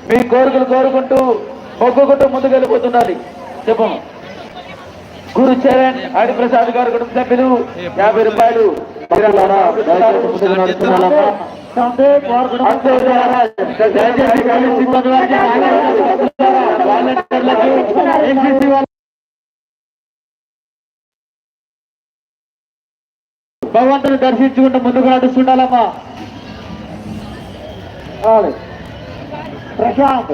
మీ కోరికలు కోరుకుంటూ మొక్కుకుంటూ ముందుకు వెళ్ళిపోతున్నది. చెప్పము గురు చరణ్ హరిప్రసాద్ గారు కుటుంబ సభ్యులు 50 రూపాయలు. భగవంతుని దర్శించుకుంటూ ముందుకు నడుస్తుండాలమ్మా. ప్రశాంత్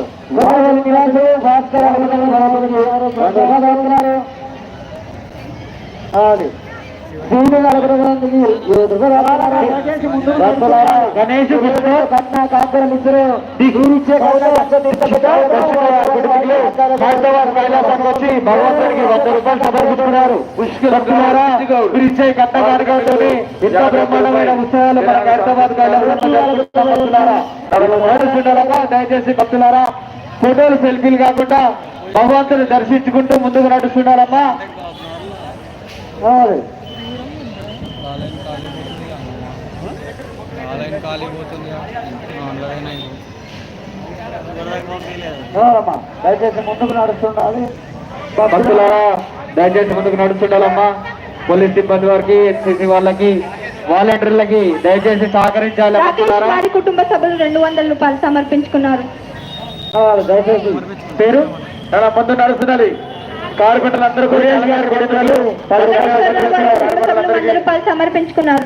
గణేష్ వచ్చి భగవంతుడికి 100 రూపాయలు సమర్పిస్తున్నారు. పుష్కరారా ఇచ్చే కట్ట కార్యక్రమంతో ఇంత బ్రహ్మాండమైన ఉత్సవాలు మన హైదరాబాద్ నడుస్తుండాలమ్మా. దయచేసి భక్తులారా ఫోటోలు సెల్ఫీలు కాకుండా భగవంతుని దర్శించుకుంటూ ముందుకు నడుస్తుండాలమ్మా. దయచేసి ముందుకు నడుస్తుండాలి భక్తులారా. దయచేసి ముందుకు నడుస్తుండాలమ్మా. పోలీస్ సిబ్బంది వారికి, ఎన్సీసీ వాళ్ళకి, వాలంటీర్లకి దయచేసి సహకరించాలి. వారి కుటుంబ సభ్యులు 200 రూపాయలు సమర్పించుకున్నారు. దయచేసి పేరు చాలా ముందు నడుస్తున్నది. కార్పొరేటర్లందరూ సమర్పించుకున్నారు.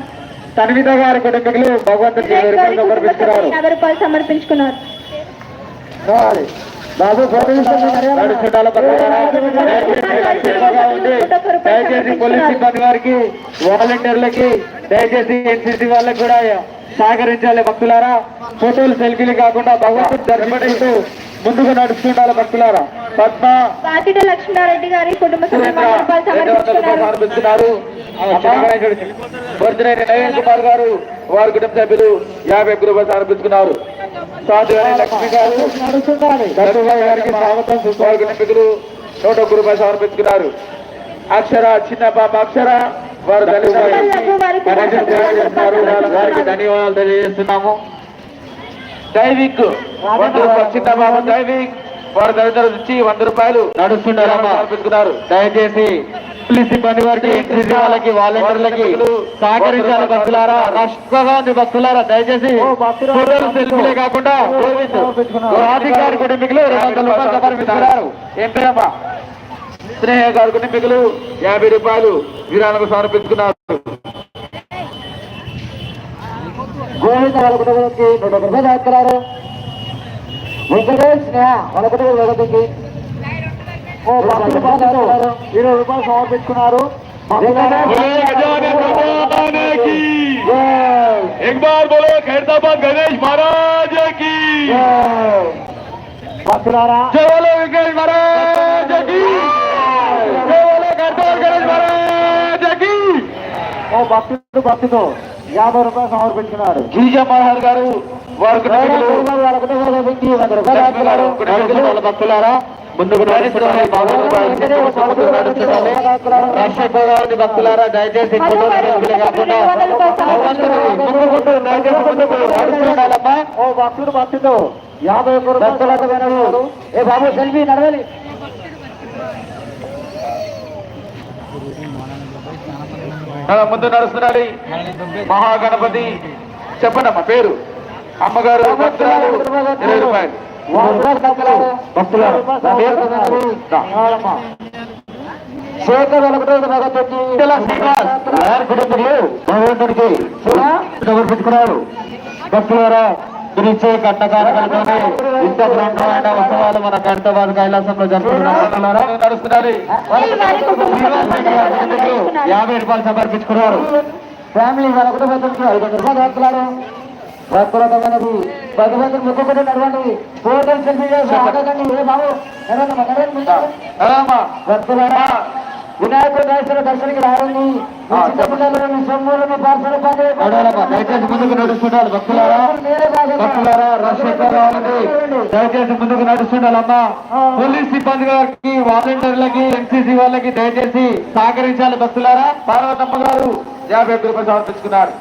తన్విత గారి కుటుంబీకులు భగవంతుడికి 20 రూపాయలు సమర్పించుకున్నారు. దయచేసి పోలీస్ సిబ్బంది వారికి, వాలంటీర్లకి, దయచేసి ఎన్సీసీ వాళ్ళకి కూడా సహకరించాలి భక్తులారా. ఫోటోలు సెల్ఫీలు కాకుండా భగవంతుడు దర్శించుకుంటూ ముందుకు నడుస్తుండాలి భక్తులారా. పద్మ లక్ష్మారెడ్డి గారి కుటుంబ సమర్పిస్తున్నారు. బొర్జినేని నవీన్ కుమార్ గారు వారి కుటుంబ సభ్యులు 50 రూపాయలు సమర్పించుకున్నారు. సాధువారి లక్ష్మి గారు గారికి స్వాగతం. వారి కుటుంబీకులు 101 రూపాయలు సమర్పించుకున్నారు. అక్షర చిన్న పాప అక్షర వారు వారికి ధన్యవాదాలు తెలియజేస్తున్నాము. దైవిక్ చిన్న పాప దైవిక్ వారి తదితరుల నుంచి 100 రూపాయలు నడుస్తుండాలమ్మా సమర్పించుకున్నారు. దయచేసి పోలీస్ సిబ్బంది వారికి, ఎన్సీసీ వాళ్ళకి, వాలంటీర్లకి సహకరించాలి భక్తులారా. నష్టంగా ఉంది భక్తులారా. దయచేసి ఫోటోలు సెల్ఫీలే కాకుండా అధికారి కుటుంబీకులు 200 రూపాయలు సమర్పిస్తున్నారు. ఏం పేరమ్మా? స్నేహ గారి కుటుంబీకులు 50 రూపాయలు వీరాలకు సమర్పించుకున్నారు. గోవింద వాళ్ళ కుటుంబానికి 100 రూపాయలు దాక్కున్నారు. వెంకటేష్ స్నేహ వాళ్ళ కుటుంబం 20 రూపాయలు సమర్పించుకున్నారు. एक बार बोलो खैरताबाद गणेश महाराज की భక్తులారా जय बोलो गणेश महाराज की जय बोलो खैरताबाद गणेश महाराज की భక్తుడు 50 రూపాయలు సమర్పించుకున్నారు. గిరిజా మనోహర్ గారు వారి భక్తులారా ముందుకు భక్తులారా దయచేసి భక్తుడు భక్తుడు 51 రూపాయలు. ఏ బాబు సెల్ఫీ నడవాలి. ముందు నడుస్తున్నాడు మహాగణపతి. చెప్పండి అమ్మ పేరు. అమ్మగారు 20 రూపాయలు. భగవంతుడికి సమర్పించుకున్నారు. భక్తులారా గురించే కట్టకారకలతోనే ఇంత బ్రహ్మాండ ఉత్సవాలు మన హైదరాబాద్ కైలాసంలో జరుపుకున్నారు. నడుస్తున్నారు. 50 రూపాయలు సమర్పించుకున్నారు. ఫ్యామిలీ వాళ్ళ కుటుంబ 500 రూపాయలు భక్తులారు. భక్తులమైనది భగవంతుడు మొక్కుకుంటూ నడవండి. ఫోటోలు సెల్ఫీ ఆగకండి. ఏ బాబు భక్తులారా వినాయకుడు దర్శనకి రావండి. దయచేసి ముందుకు నడుస్తుండాలి భక్తులారా. భక్తులారా రాజశేఖర్ రావాలండి. దయచేసి ముందుకు నడుస్తుండాలమ్మా. పోలీస్ సిబ్బంది గారికి, వాలంటీర్లకి, ఎన్సీసీ వాళ్ళకి దయచేసి సహకరించాలి భక్తులారా. పార్వతమ్మ గారు 50 రూపాయలు సమర్పించుకున్నారు.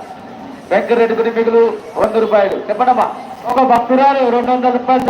వెంకరెడ్డి కుటుంబీకులు 100 రూపాయలు. చెప్పండమ్మా. ఒక భక్తురాలు 200 రూపాయలు